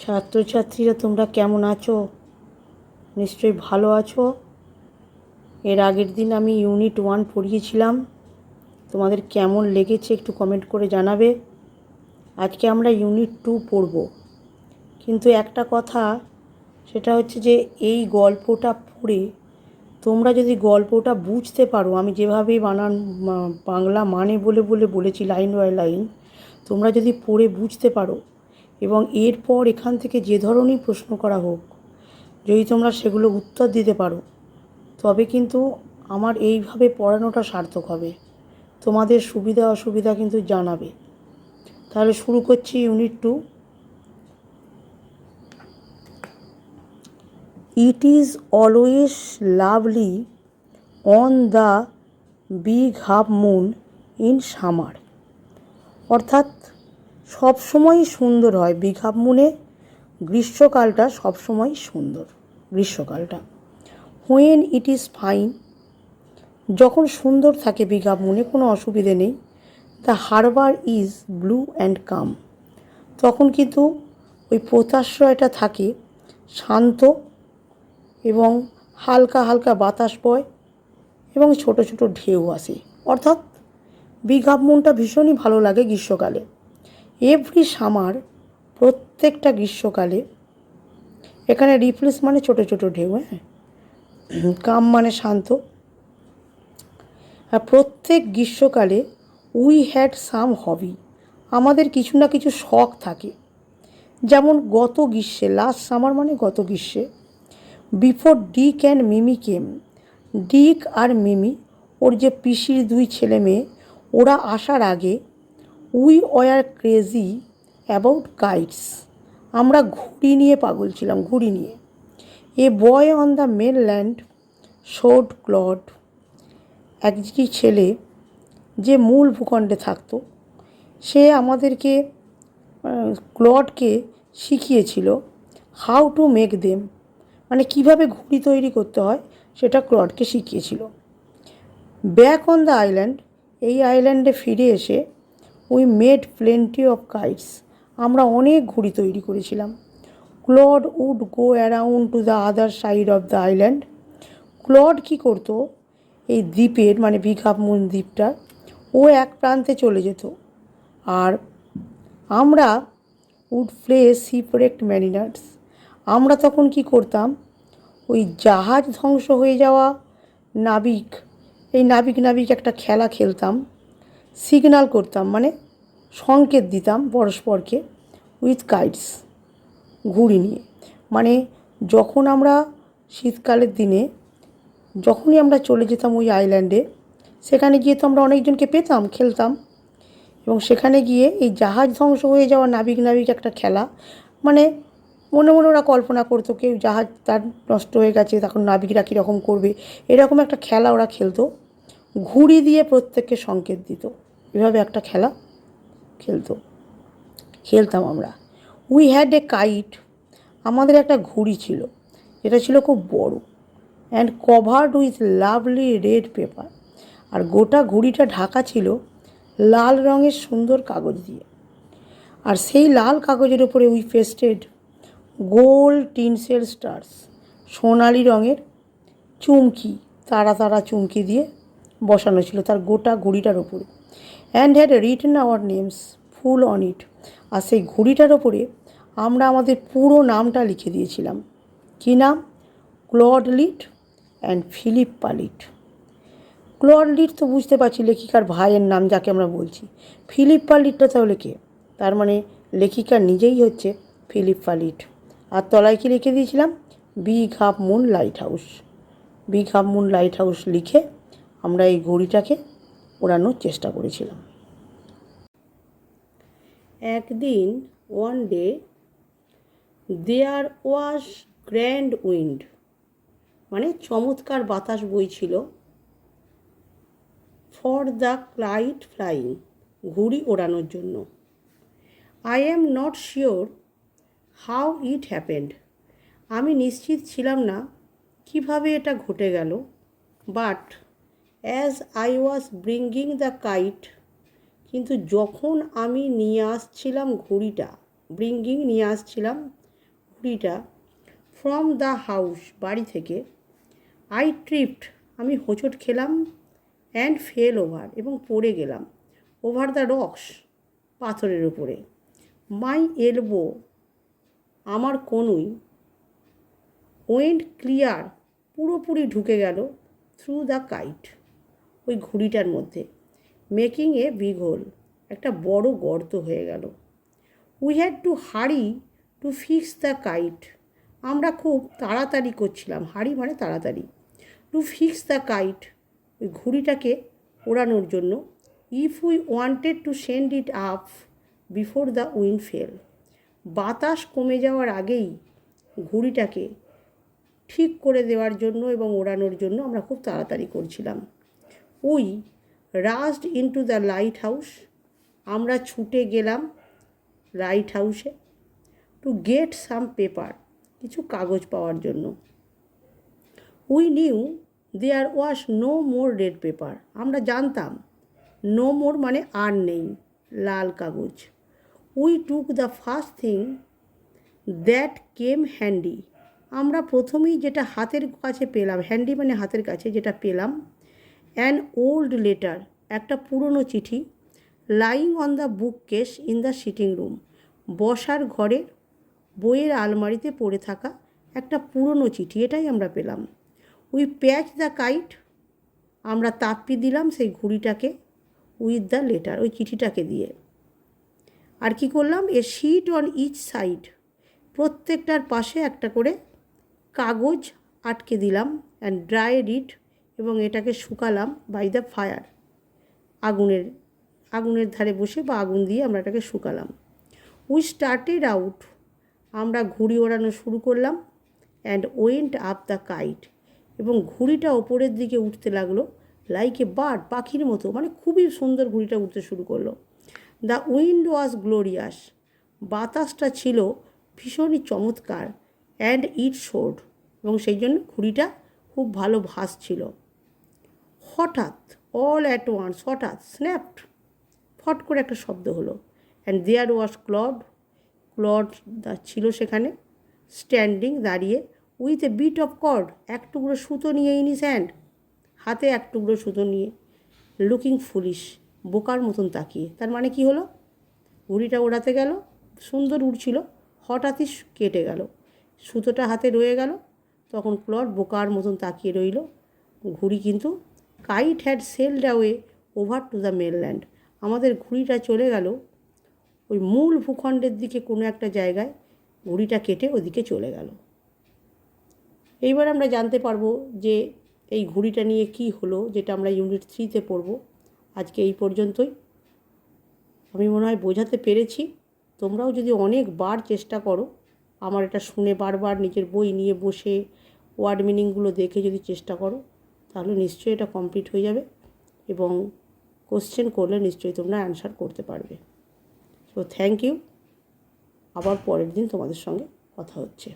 ছাত্রছাত্রীরা তোমরা কেমন আছো? নিশ্চয়ই ভালো আছো। এর আগের দিন আমি ইউনিট 1 পড়িয়েছিলাম। তোমাদের কেমন লেগেছে একটু কমেন্ট করে জানাবে। আজকে আমরা ইউনিট 2 পড়ব। কিন্তু একটা কথা, সেটা হচ্ছে যে এই গল্পটা পড়ে তোমরা যদি গল্পটা বুঝতে পারো, আমি যেভাবে বাংলা মানে বলে বলেছি লাইন বাই লাইন, তোমরা যদি পড়ে বুঝতে পারো এবং এরপর এখান থেকে যে ধরনের প্রশ্ন করা হোক যদি তোমরা সেগুলো উত্তর দিতে পারো, তবে কিন্তু আমার এইভাবে পড়ানোটা সার্থক হবে। তোমাদের সুবিধা অসুবিধা কিন্তু জানাবে। তাহলে শুরু করছি unit 2। It is always lovely on the big half moon in summer. অর্থাৎ সবসময়ই সুন্দর হয় বিগ হাফ মুনে। গ্রীষ্মকালটা সবসময় সুন্দর, গ্রীষ্মকালটা। হোয়েন ইট ইজ ফাইন, যখন সুন্দর থাকে বিগ হাফ মুনে, কোনো অসুবিধে নেই। The harbour is blue and calm, তখন কিন্তু ওই পোতাশ্রয়টা থাকে শান্ত এবং হালকা হালকা বাতাস বয় এবং ছোট ছোট ঢেউ আসে। অর্থাৎ বিগ হাফ মুনটা ভীষণই ভালো লাগে গ্রীষ্মকালে। এভরি সামার, প্রত্যেকটা গ্রীষ্মকালে। এখানে রিফ্লেস মানে ছোট ছোট ঢেউ, কাম মানে শান্ত। আর প্রত্যেক গ্রীষ্মকালে উই হ্যাড সাম হবি, আমাদের কিছু না কিছু শখ থাকে। যেমন গত গ্রীষ্মে, লাস্ট সামার মানে গত গ্রীষ্মে, বিফোর ডিক অ্যান্ড মিমি কেম, ডিক আর মিমি ওর যে পিসির 2 ছেলে মেয়ে, ওরা আসার আগে we were crazy about kites, আমরা ঘুড়ি নিয়ে পাগল ছিলাম, ঘুড়ি নিয়ে। A boy on the mainland showed Claude, একটি ছেলে যে মূল ভূখণ্ডে থাকতো, সে আমাদেরকে ক্লডকে শিখিয়েছিল হাউ টু মেক দেম, মানে কীভাবে ঘুড়ি তৈরি করতে হয় সেটা ক্লডকে শিখিয়েছিল। ব্যাক অন দ্য আইল্যান্ড, এই আইল্যান্ডে ফিরে এসে we made plenty of kites, আমরা অনেক ঘুড়ি তৈরি করেছিলাম। Claude would go around to the other side of the island, Claude কী করতো, এই দ্বীপের মানে বিগ হাফ মুন দ্বীপটা, ও এক প্রান্তে চলে যেত। আর আমরা উড প্লে শিপরেক্ট ম্যারিনার্স, আমরা তখন কি করতাম, ওই জাহাজ ধ্বংস হয়ে যাওয়া নাবিক, এই নাবিক একটা খেলা খেলতাম। সিগন্যাল করতাম মানে সংকেত দিতাম পরস্পরকে উইথ কাইটস, ঘুড়ি নিয়ে। মানে যখন আমরা শীতকালের দিনে যখনই আমরা চলে যেতাম ওই আইল্যান্ডে, সেখানে গিয়ে তো আমরা অনেকজনকে পেতাম, খেলতাম। এবং সেখানে গিয়ে এই জাহাজ ধ্বংস হয়ে যাওয়া নাবিক একটা খেলা, মানে মনে মনে ওরা কল্পনা করতো কেউ জাহাজ তার নষ্ট হয়ে গেছে, তখন নাবিকরা কীরকম করবে, এরকম একটা খেলা ওরা খেলতো। ঘুড়ি দিয়ে প্রত্যেককে সংকেত দিত, এভাবে একটা খেলা খেলতাম আমরা। উই হ্যাড এ কাইট, আমাদের একটা ঘুড়ি ছিল, যেটা ছিল খুব বড়, and covered with lovely red paper, আর গোটা ঘুড়িটা ঢাকা ছিল লাল রঙের সুন্দর কাগজ দিয়ে। আর সেই লাল কাগজের উপরে we pasted gold tinsel stars, সোনালি রঙের চুমকি, তারা তারা চুমকি দিয়ে বসানো ছিল তার গোটা ঘুড়িটার ওপরে। And had written our names full on it, আর সেই ঘুড়িটার ওপরে আমরা আমাদের পুরো নামটা লিখে দিয়েছিলাম। কী নাম? Claude Lit and Philip Palit. Claude Lit তো বুঝতে পারছি লেখিকার ভাইয়ের নাম, যাকে আমরা বলছি। ফিলিপ পালিটটা তাহলে কে? তার মানে লেখিকা নিজেই হচ্ছে ফিলিপ পালিট। আর তলায় কি লিখে দিয়েছিলাম? Big half moon light house. Big half moon light house লিখে আমরা এই ঘড়িটাকে ওড়ানোর চেষ্টা করেছিলাম। একদিন, ওয়ান ডে, দেয়ার ওয়াজ গ্র্যান্ড উইন্ড, মানে চমৎকার বাতাস বইছিল। ফর দ্য কাইট ফ্লাইং, ঘুড়ি ওড়ানোর জন্য। I am not sure how it happened, আমি নিশ্চিত ছিলাম না কিভাবে এটা ঘটে গেল। But as I was bringing the kite, কিন্তু যখন আমি নিয়ে আসছিলাম ঘুড়িটা, ব্রিঙ্গিং নিয়ে আসছিলাম ঘুড়িটা ফ্রম দ্য হাউস, বাড়ি থেকে। আই ট্রিপড, আমি হোঁচট খেলাম, অ্যান্ড ফেল ওভার, এবং পড়ে গেলাম, ওভার দ্য রক্স, পাথরের উপরে। মাই এলবো, আমার কনুই, ওয়েন্ট ক্লিয়ার, পুরোপুরি ঢুকে গেল, থ্রু দ্য কাইট, ওই ঘুড়িটার মধ্যে, মেকিং এ বিগ হোল, একটা বড় গর্ত হয়ে গেল। We had to hurry to fix the kite, আমরা খুব তাড়াতাড়ি করছিলাম, হারি মানে তাড়াতাড়ি, টু ফিক্স দ্য কাইট, ওই ঘুড়িটাকে ওড়ানোর জন্য। If we wanted to send it up before the wind fail, বাতাস কমে যাওয়ার আগেই ঘুড়িটাকে ঠিক করে দেওয়ার জন্য এবং ওড়ানোর জন্য আমরা খুব তাড়াতাড়ি করছিলাম। We রাশড into the light house, আমরা ছুটে গেলাম লাইট হাউসে, টু গেট সাম পেপার, কিছু কাগজ পাওয়ার জন্য। We knew there was no more red paper, আমরা জানতাম নো মোর মানে আর নেই লাল কাগজ। We took the first thing that came handy, আমরা প্রথমেই যেটা হাতের কাছে পেলাম, হ্যান্ডি মানে হাতের কাছে, যেটা পেলাম, অ্যান ওল্ড লেটার, একটা পুরনো চিঠি, lying on the bookcase in the sitting room, বসার ঘরের বইয়ের আলমারিতে পড়ে থাকা একটা পুরনো চিঠি, এটাই আমরা পেলাম। উই প্যাচ দ্য কাইট, আমরা তাপ্পি দিলাম সেই ঘুড়িটাকে, উইথ দ্য লেটার, ওই চিঠিটাকে দিয়ে। আর কি করলাম, এ শিট অন ইচ সাইড, প্রত্যেকটার পাশে একটা করে কাগজ আটকে দিলাম, অ্যান্ড ড্রাইড ইট, এবং এটাকে শুকালাম বাই দ্য ফায়ার, আগুনের ধারে বসে বা আগুন দিয়ে আমরা এটাকে শুকালাম। উই স্টার্টেড আউট, আমরা ঘুড়ি ওড়ানো শুরু করলাম, and went up the kite, এবং ঘুড়িটা ওপরের দিকে উঠতে লাগলো, লাইক এ বার্ড, পাখির মতো, মানে খুবই সুন্দর ঘুড়িটা উঠতে শুরু করলো। দ্য উইন্ড ওয়াজ গ্লোরিয়াস, বাতাসটা ছিল ভীষণই চমৎকার, অ্যান্ড ইট শোড, এবং সেই জন্য ঘুড়িটা খুব ভালো ভাসছিল। হঠাৎ, অল অ্যাট ওয়ান্স, হঠাৎ, স্ন্যাপড, ফট করে একটা শব্দ হলো, অ্যান্ড দেয়ার ওয়াজ ক্লড ছিল সেখানে, স্ট্যান্ডিং, দাঁড়িয়ে, with a bit of cord, এক টুকরো সুতো নিয়ে, ইন হিজ হ্যান্ড, হাতে এক টুকরো সুতো নিয়ে, লুকিং ফুলিশ, বোকার মতন তাকিয়ে। তার মানে কি হলো, ঘুড়িটা ওড়াতে গেল, সুন্দর উড়ছিল, হঠাৎই কেটে গেল, সুতোটা হাতে রয়ে গেল, তখন ক্লড বোকার মতন তাকিয়ে রইল। ঘুড়ি কিন্তু, kite had sailed away over to the mainland, আমাদের ঘুড়িটা চলে গেল ওই মূল ভূখণ্ডের দিকে, কোনো একটা জায়গায় ঘুড়িটা কেটে ওদিকে চলে গেল। এইবার আমরা জানতে পারবো যে এই ঘুড়িটা নিয়ে কি হলো, যেটা আমরা ইউনিট 3-তে পড়ব। আজকে এই পর্যন্তই। আমি মনে হয় বোঝাতে পেরেছি। তোমরাও যদি অনেকবার চেষ্টা করো, আমার এটা শুনে বারবার নিজের বই নিয়ে বসে ওয়ার্ড মিনিংগুলো দেখে যদি চেষ্টা করো, তাহলে নিশ্চয়ই এটা কমপ্লিট হয়ে যাবে, এবং কোশ্চেন করলে নিশ্চয়ই তোমরা অ্যান্সার করতে পারবে। So thank you. আবার পরের দিন তোমাদের সঙ্গে কথা হচ্ছে।